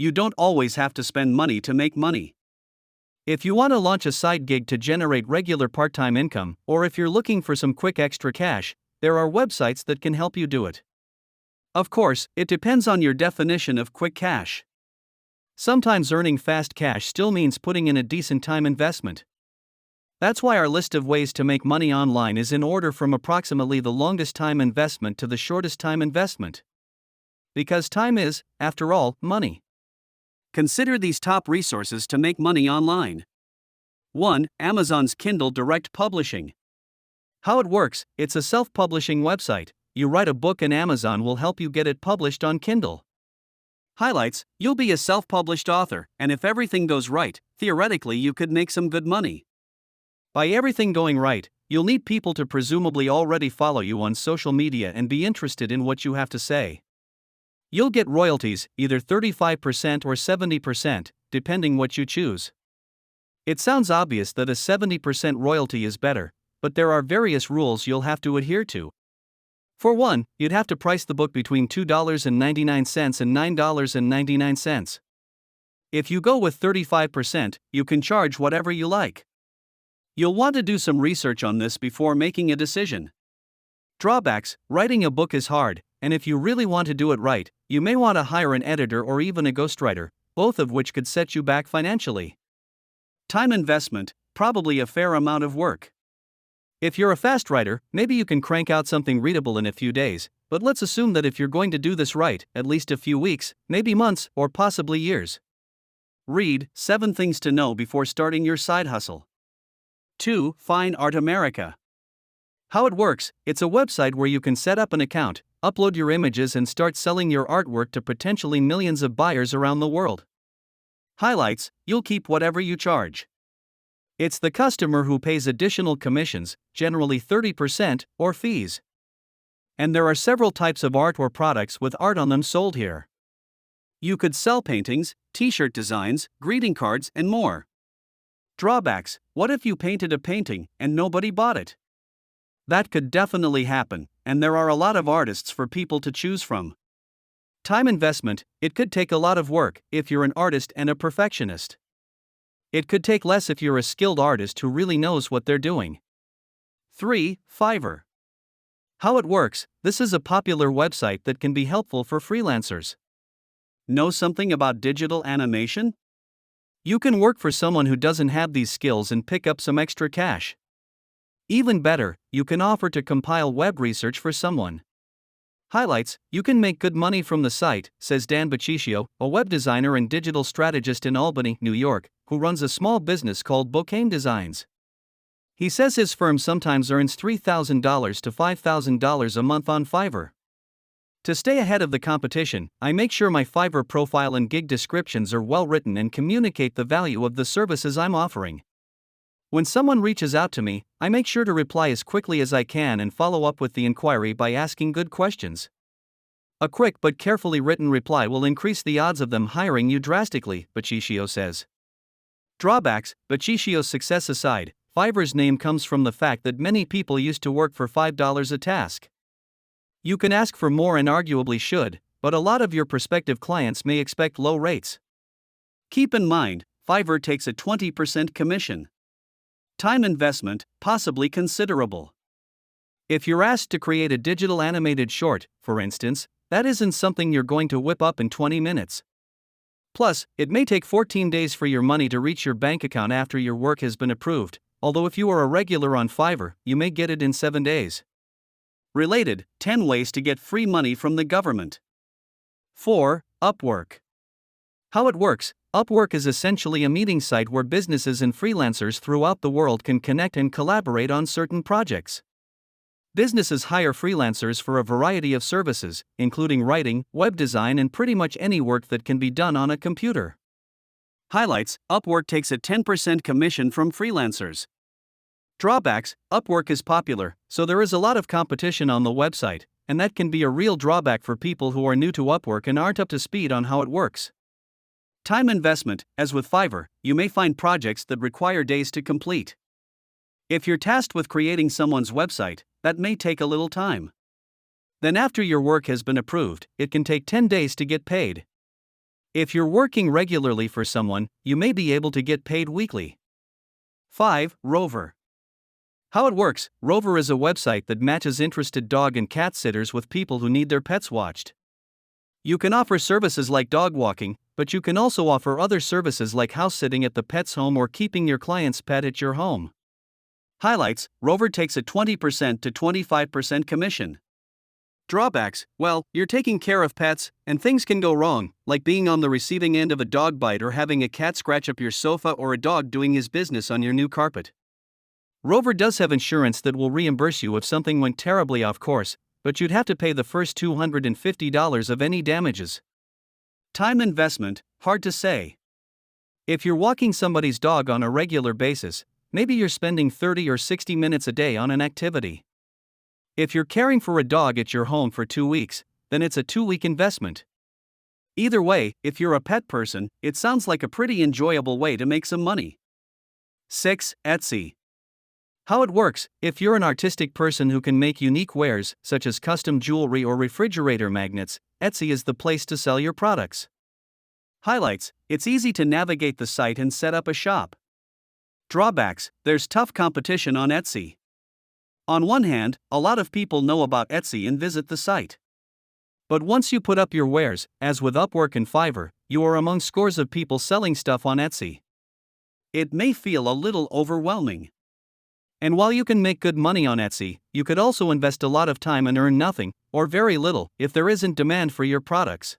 You don't always have to spend money to make money. If you want to launch a side gig to generate regular part-time income, or if you're looking for some quick extra cash, there are websites that can help you do it. Of course, it depends on your definition of quick cash. Sometimes earning fast cash still means putting in a decent time investment. That's why our list of ways to make money online is in order from approximately the longest time investment to the shortest time investment. Because time is, after all, money. Consider these top resources to make money online. 1. Amazon's Kindle Direct Publishing. How it works: it's a self-publishing website. You write a book and Amazon will help you get it published on Kindle. Highlights: you'll be a self-published author, and if everything goes right, theoretically you could make some good money. By everything going right, you'll need people to presumably already follow you on social media and be interested in what you have to say. You'll get royalties, either 35% or 70%, depending what you choose. It sounds obvious that a 70% royalty is better, but there are various rules you'll have to adhere to. For one, you'd have to price the book between $2.99 and $9.99. If you go with 35%, you can charge whatever you like. You'll want to do some research on this before making a decision. Drawbacks: writing a book is hard, and if you really want to do it right, you may want to hire an editor or even a ghostwriter, both of which could set you back financially. Time investment: probably a fair amount of work. If you're a fast writer, maybe you can crank out something readable in a few days, but let's assume that if you're going to do this right, at least a few weeks, maybe months, or possibly years. Read 7 Things to Know Before Starting Your Side Hustle. 2. Fine Art America. How it works: it's a website where you can set up an account, upload your images and start selling your artwork to potentially millions of buyers around the world. Highlights: you'll keep whatever you charge. It's the customer who pays additional commissions, generally 30%, or fees. And there are several types of art or products with art on them sold here. You could sell paintings, t-shirt designs, greeting cards, and more. Drawbacks: what if you painted a painting and nobody bought it? That could definitely happen, and there are a lot of artists for people to choose from. Time investment: it could take a lot of work if you're an artist and a perfectionist. It could take less if you're a skilled artist who really knows what they're doing. 3. Fiverr. How it works: this is a popular website that can be helpful for freelancers. Know something about digital animation? You can work for someone who doesn't have these skills and pick up some extra cash. Even better, you can offer to compile web research for someone. Highlights: you can make good money from the site, says Dan Baciccio, a web designer and digital strategist in Albany, New York, who runs a small business called Bocane Designs. He says his firm sometimes earns $3,000 to $5,000 a month on Fiverr. To stay ahead of the competition, I make sure my Fiverr profile and gig descriptions are well written and communicate the value of the services I'm offering. When someone reaches out to me, I make sure to reply as quickly as I can and follow up with the inquiry by asking good questions. A quick but carefully written reply will increase the odds of them hiring you drastically, Baciccio says. Drawbacks: Baciccio's success aside, Fiverr's name comes from the fact that many people used to work for $5 a task. You can ask for more and arguably should, but a lot of your prospective clients may expect low rates. Keep in mind, Fiverr takes a 20% commission. Time investment: possibly considerable. If you're asked to create a digital animated short, for instance, that isn't something you're going to whip up in 20 minutes. Plus, it may take 14 days for your money to reach your bank account after your work has been approved, although if you are a regular on Fiverr, you may get it in 7 days. Related: 10 ways to get free money from the government. 4. Upwork. How it works: Upwork is essentially a meeting site where businesses and freelancers throughout the world can connect and collaborate on certain projects. Businesses hire freelancers for a variety of services, including writing, web design, and pretty much any work that can be done on a computer. Highlights: Upwork takes a 10% commission from freelancers. Drawbacks: Upwork is popular, so there is a lot of competition on the website, and that can be a real drawback for people who are new to Upwork and aren't up to speed on how it works. Time investment: as with Fiverr, you may find projects that require days to complete. If you're tasked with creating someone's website, that may take a little time. Then after your work has been approved, it can take 10 days to get paid. If you're working regularly for someone, you may be able to get paid weekly. 5. Rover. How it works: Rover is a website that matches interested dog and cat sitters with people who need their pets watched. You can offer services like dog walking, but you can also offer other services like house sitting at the pet's home or keeping your client's pet at your home. Highlights: Rover takes a 20% to 25% commission. Drawbacks: well, you're taking care of pets, and things can go wrong, like being on the receiving end of a dog bite or having a cat scratch up your sofa or a dog doing his business on your new carpet. Rover does have insurance that will reimburse you if something went terribly off course, but you'd have to pay the first $250 of any damages. Time investment: hard to say. If you're walking somebody's dog on a regular basis, maybe you're spending 30 or 60 minutes a day on an activity. If you're caring for a dog at your home for 2 weeks, then it's a 2-week investment. Either way, if you're a pet person, it sounds like a pretty enjoyable way to make some money. 6. Etsy. How it works: if you're an artistic person who can make unique wares, such as custom jewelry or refrigerator magnets, Etsy is the place to sell your products. Highlights: it's easy to navigate the site and set up a shop. Drawbacks: there's tough competition on Etsy. On one hand, a lot of people know about Etsy and visit the site. But once you put up your wares, as with Upwork and Fiverr, you are among scores of people selling stuff on Etsy. It may feel a little overwhelming. And while you can make good money on Etsy, you could also invest a lot of time and earn nothing, or very little, if there isn't demand for your products.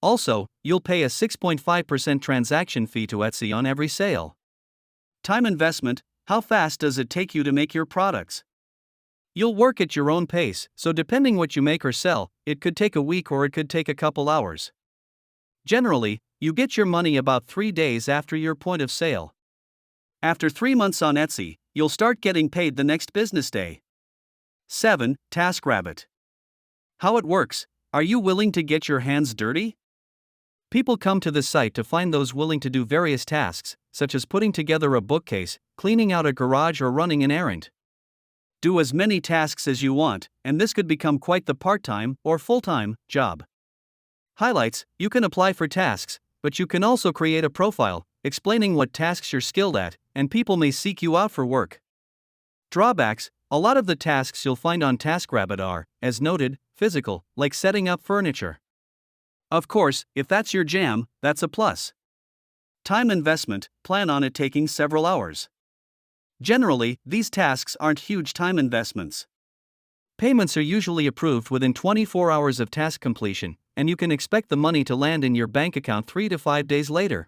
Also, you'll pay a 6.5% transaction fee to Etsy on every sale. Time investment: how fast does it take you to make your products? You'll work at your own pace, so depending what you make or sell, it could take a week or it could take a couple hours. Generally, you get your money about 3 days after your point of sale. After 3 months on Etsy, you'll start getting paid the next business day. 7. TaskRabbit. How it works: are you willing to get your hands dirty? People come to the site to find those willing to do various tasks, such as putting together a bookcase, cleaning out a garage, or running an errand. Do as many tasks as you want, and this could become quite the part-time or full-time job. Highlights: you can apply for tasks, but you can also create a profile, explaining what tasks you're skilled at, and people may seek you out for work. Drawbacks: a lot of the tasks you'll find on TaskRabbit are, as noted, physical, like setting up furniture. Of course, if that's your jam, that's a plus. Time investment: plan on it taking several hours. Generally, these tasks aren't huge time investments. Payments are usually approved within 24 hours of task completion, and you can expect the money to land in your bank account 3 to 5 days later.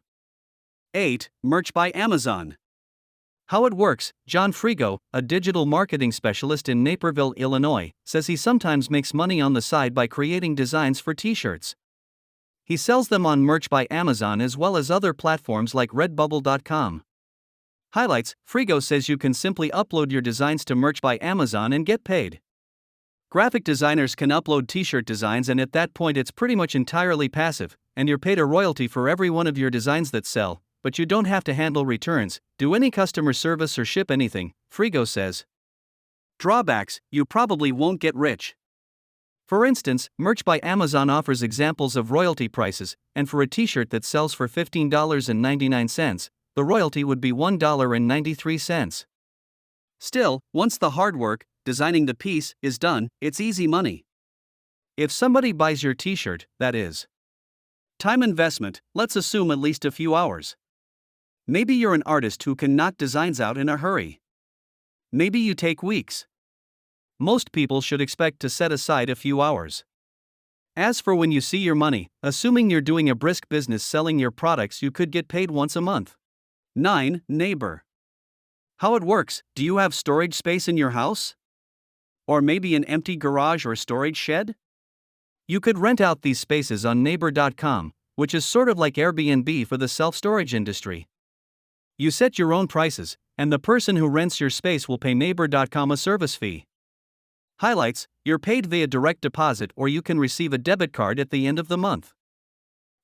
8. Merch by Amazon. How it works: John Frigo, a digital marketing specialist in Naperville, Illinois, says he sometimes makes money on the side by creating designs for t-shirts. He sells them on Merch by Amazon as well as other platforms like Redbubble.com. Highlights: Frigo says you can simply upload your designs to Merch by Amazon and get paid. Graphic designers can upload t-shirt designs, and at that point it's pretty much entirely passive, and you're paid a royalty for every one of your designs that sell, but you don't have to handle returns, do any customer service, or ship anything, Frigo says. Drawbacks: you probably won't get rich. For instance, Merch by Amazon offers examples of royalty prices, and for a t-shirt that sells for $15.99, the royalty would be $1.93. Still, once the hard work, designing the piece, is done, it's easy money. If somebody buys your t-shirt, that is. Time investment: let's assume at least a few hours. Maybe you're an artist who can knock designs out in a hurry. Maybe you take weeks. Most people should expect to set aside a few hours. As for when you see your money, assuming you're doing a brisk business selling your products, you could get paid once a month. 9. Neighbor. How it works: do you have storage space in your house? Or maybe an empty garage or storage shed? You could rent out these spaces on Neighbor.com, which is sort of like Airbnb for the self-storage industry. You set your own prices, and the person who rents your space will pay Neighbor.com a service fee. Highlights: you're paid via direct deposit, or you can receive a debit card at the end of the month.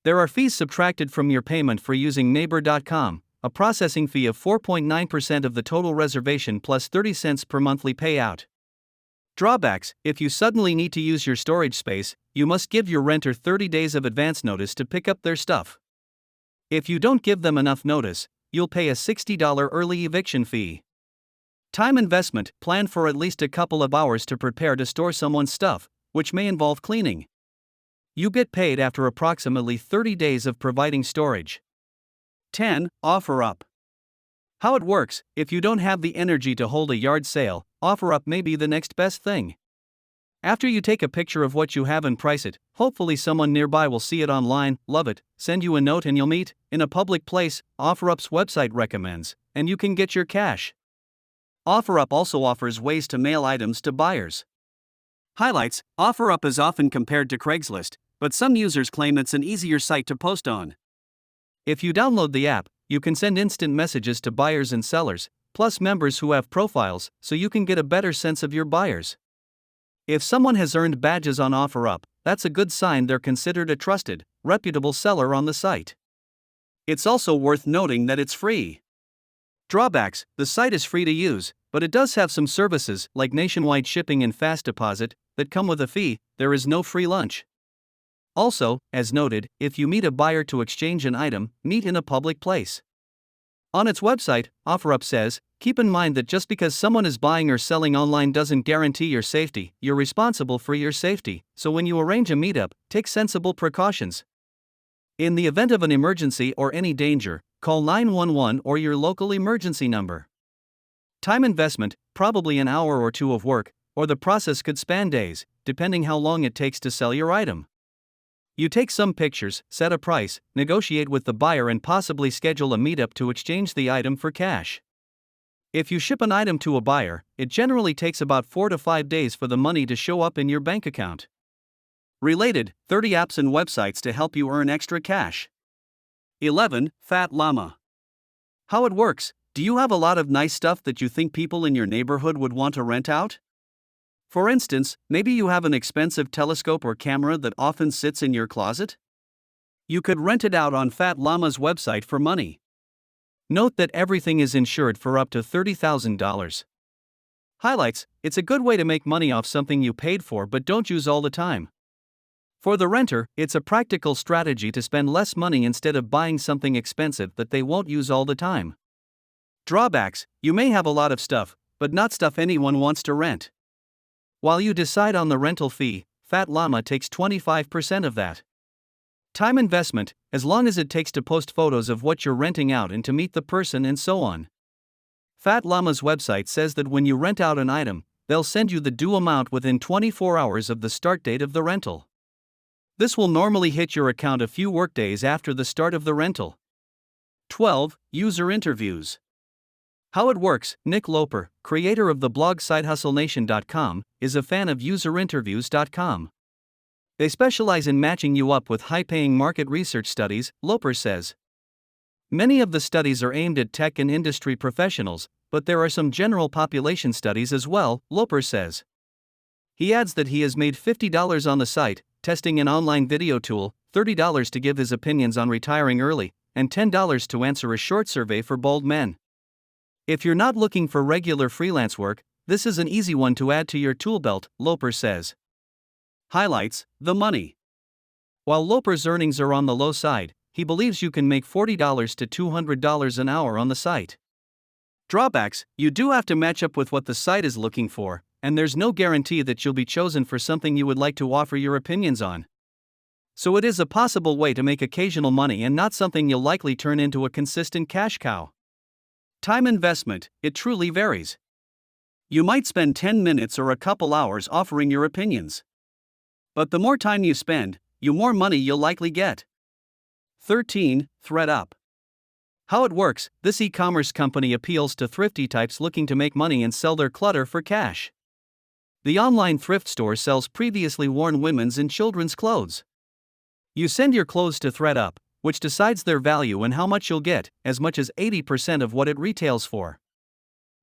There are fees subtracted from your payment for using Neighbor.com, a processing fee of 4.9% of the total reservation plus 30 cents per monthly payout. Drawbacks: if you suddenly need to use your storage space, you must give your renter 30 days of advance notice to pick up their stuff. If you don't give them enough notice, you'll pay a $60 early eviction fee. Time investment: plan for at least a couple of hours to prepare to store someone's stuff, which may involve cleaning. You get paid after approximately 30 days of providing storage. 10. OfferUp. How it works: if you don't have the energy to hold a yard sale, OfferUp may be the next best thing. After you take a picture of what you have and price it, hopefully someone nearby will see it online, love it, send you a note, and you'll meet in a public place. OfferUp's website recommends, and you can get your cash. OfferUp also offers ways to mail items to buyers. Highlights: OfferUp is often compared to Craigslist, but some users claim it's an easier site to post on. If you download the app, you can send instant messages to buyers and sellers, plus members who have profiles, so you can get a better sense of your buyers. If someone has earned badges on OfferUp, that's a good sign they're considered a trusted, reputable seller on the site. It's also worth noting that it's free. Drawbacks: the site is free to use, but it does have some services, like nationwide shipping and fast deposit, that come with a fee. There is no free lunch. Also, as noted, if you meet a buyer to exchange an item, meet in a public place. On its website, OfferUp says, keep in mind that just because someone is buying or selling online doesn't guarantee your safety. You're responsible for your safety, so when you arrange a meetup, take sensible precautions. In the event of an emergency or any danger, call 911 or your local emergency number. Time investment: probably an hour or two of work, or the process could span days, depending how long it takes to sell your item. You take some pictures, set a price, negotiate with the buyer, and possibly schedule a meetup to exchange the item for cash. If you ship an item to a buyer, it generally takes about 4 to 5 days for the money to show up in your bank account. Related: 30 apps and websites to help you earn extra cash. 11. Fat Llama. How it works: do you have a lot of nice stuff that you think people in your neighborhood would want to rent out? For instance, maybe you have an expensive telescope or camera that often sits in your closet? You could rent it out on Fat Llama's website for money. Note that everything is insured for up to $30,000. Highlights: it's a good way to make money off something you paid for but don't use all the time. For the renter, it's a practical strategy to spend less money instead of buying something expensive that they won't use all the time. Drawbacks: you may have a lot of stuff, but not stuff anyone wants to rent. While you decide on the rental fee, Fat Llama takes 25% of that. Time investment: as long as it takes to post photos of what you're renting out and to meet the person and so on. Fat Llama's website says that when you rent out an item, they'll send you the due amount within 24 hours of the start date of the rental. This will normally hit your account a few workdays after the start of the rental. 12. User interviews. How it works: Nick Loper, creator of the blog SideHustleNation.com, is a fan of UserInterviews.com. They specialize in matching you up with high-paying market research studies, Loper says. Many of the studies are aimed at tech and industry professionals, but there are some general population studies as well, Loper says. He adds that he has made $50 on the site, testing an online video tool, $30 to give his opinions on retiring early, and $10 to answer a short survey for bald men. If you're not looking for regular freelance work, this is an easy one to add to your tool belt, Loper says. Highlights: the money. While Loper's earnings are on the low side, he believes you can make $40 to $200 an hour on the site. Drawbacks: you do have to match up with what the site is looking for, and there's no guarantee that you'll be chosen for something you would like to offer your opinions on. So it is a possible way to make occasional money and not something you'll likely turn into a consistent cash cow. Time investment: it truly varies. You might spend 10 minutes or a couple hours offering your opinions. But the more time you spend, the more money you'll likely get. 13. ThredUp. How it works: this e-commerce company appeals to thrifty types looking to make money and sell their clutter for cash. The online thrift store sells previously worn women's and children's clothes. You send your clothes to ThredUp, which decides their value and how much you'll get, as much as 80% of what it retails for.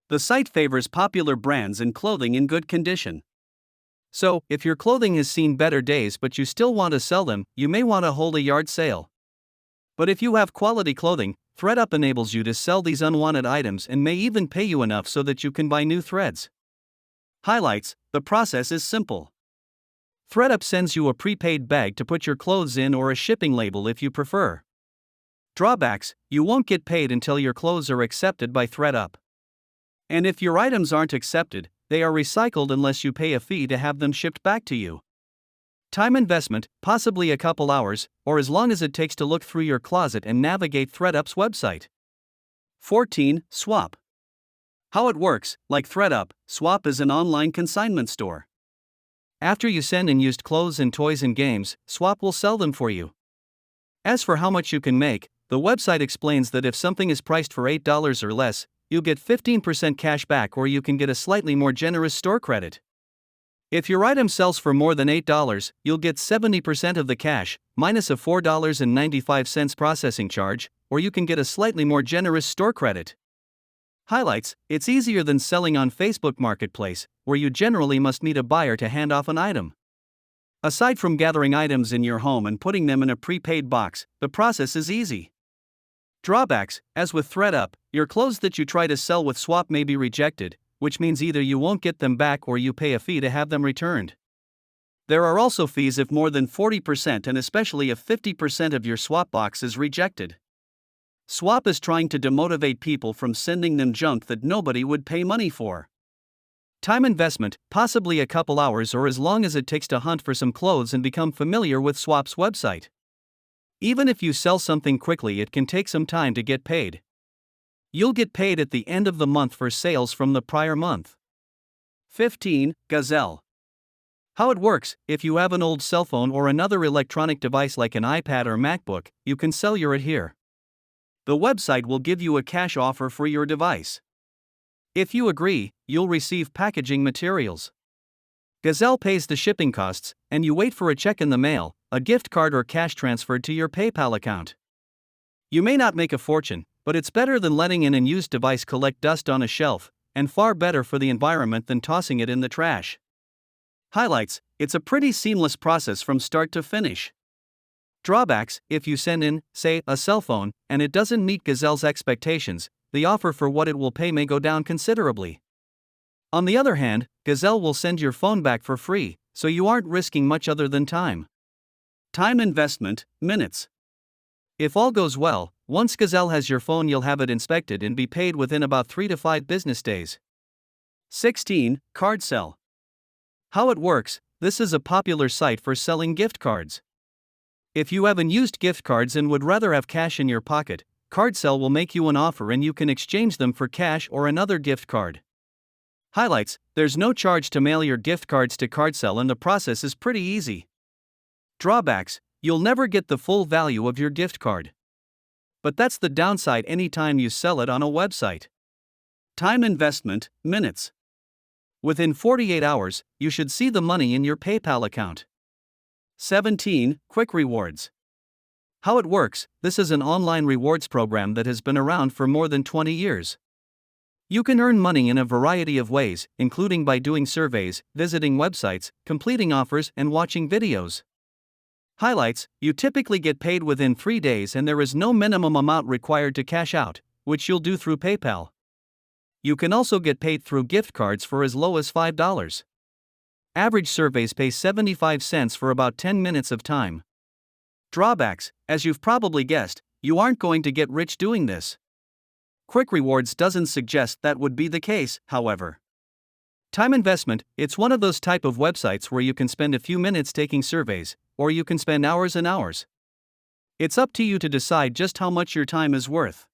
The site favors popular brands and clothing in good condition. So, if your clothing has seen better days but you still want to sell them, you may want to hold a yard sale. But if you have quality clothing, ThredUp enables you to sell these unwanted items and may even pay you enough so that you can buy new threads. Highlights: the process is simple. ThredUp sends you a prepaid bag to put your clothes in or a shipping label if you prefer. Drawbacks: you won't get paid until your clothes are accepted by ThredUp. And if your items aren't accepted, they are recycled unless you pay a fee to have them shipped back to you. Time investment: possibly a couple hours, or as long as it takes to look through your closet and navigate ThredUp's website. 14. Swap. How it works: like ThredUp, Swap is an online consignment store. After you send in used clothes and toys and games, Swap will sell them for you. As for how much you can make, the website explains that if something is priced for $8 or less, you'll get 15% cash back, or you can get a slightly more generous store credit. If your item sells for more than $8, you'll get 70% of the cash, minus a $4.95 processing charge, or you can get a slightly more generous store credit. Highlights: it's easier than selling on Facebook Marketplace, where you generally must meet a buyer to hand off an item. Aside from gathering items in your home and putting them in a prepaid box, the process is easy. Drawbacks: as with ThredUp, your clothes that you try to sell with Swap may be rejected, which means either you won't get them back or you pay a fee to have them returned. There are also fees if more than 40% and especially if 50% of your Swap box is rejected. Swap is trying to demotivate people from sending them junk that nobody would pay money for. Time investment: possibly a couple hours or as long as it takes to hunt for some clothes and become familiar with Swap's website. Even if you sell something quickly, it can take some time to get paid. You'll get paid at the end of the month for sales from the prior month. 15. Gazelle. How it works: if you have an old cell phone or another electronic device like an iPad or MacBook, you can sell it here. The website will give you a cash offer for your device. If you agree, you'll receive packaging materials. Gazelle pays the shipping costs, and you wait for a check in the mail, a gift card or cash transferred to your PayPal account. You may not make a fortune, but it's better than letting an unused device collect dust on a shelf, and far better for the environment than tossing it in the trash. Highlights: it's a pretty seamless process from start to finish. Drawbacks: if you send in, say, a cell phone, and it doesn't meet Gazelle's expectations, the offer for what it will pay may go down considerably. On the other hand, Gazelle will send your phone back for free, so you aren't risking much other than time. Time investment: minutes. If all goes well, once Gazelle has your phone, you'll have it inspected and be paid within about 3 to 5 business days. 16. CardSell. How it works: this is a popular site for selling gift cards. If you have unused gift cards and would rather have cash in your pocket, CardSell will make you an offer and you can exchange them for cash or another gift card. Highlights: there's no charge to mail your gift cards to CardSell and the process is pretty easy. Drawbacks: you'll never get the full value of your gift card. But that's the downside anytime you sell it on a website. Time investment: minutes. Within 48 hours, you should see the money in your PayPal account. 17. Quick Rewards. How it works: this is an online rewards program that has been around for more than 20 years. You can earn money in a variety of ways, including by doing surveys, visiting websites, completing offers, and watching videos. Highlights: you typically get paid within 3 days and there is no minimum amount required to cash out, which you'll do through PayPal. You can also get paid through gift cards for as low as $5. Average surveys pay 75 cents for about 10 minutes of time. Drawbacks: as you've probably guessed, you aren't going to get rich doing this. Quick Rewards doesn't suggest that would be the case, however. Time investment: it's one of those type of websites where you can spend a few minutes taking surveys, or you can spend hours and hours. It's up to you to decide just how much your time is worth.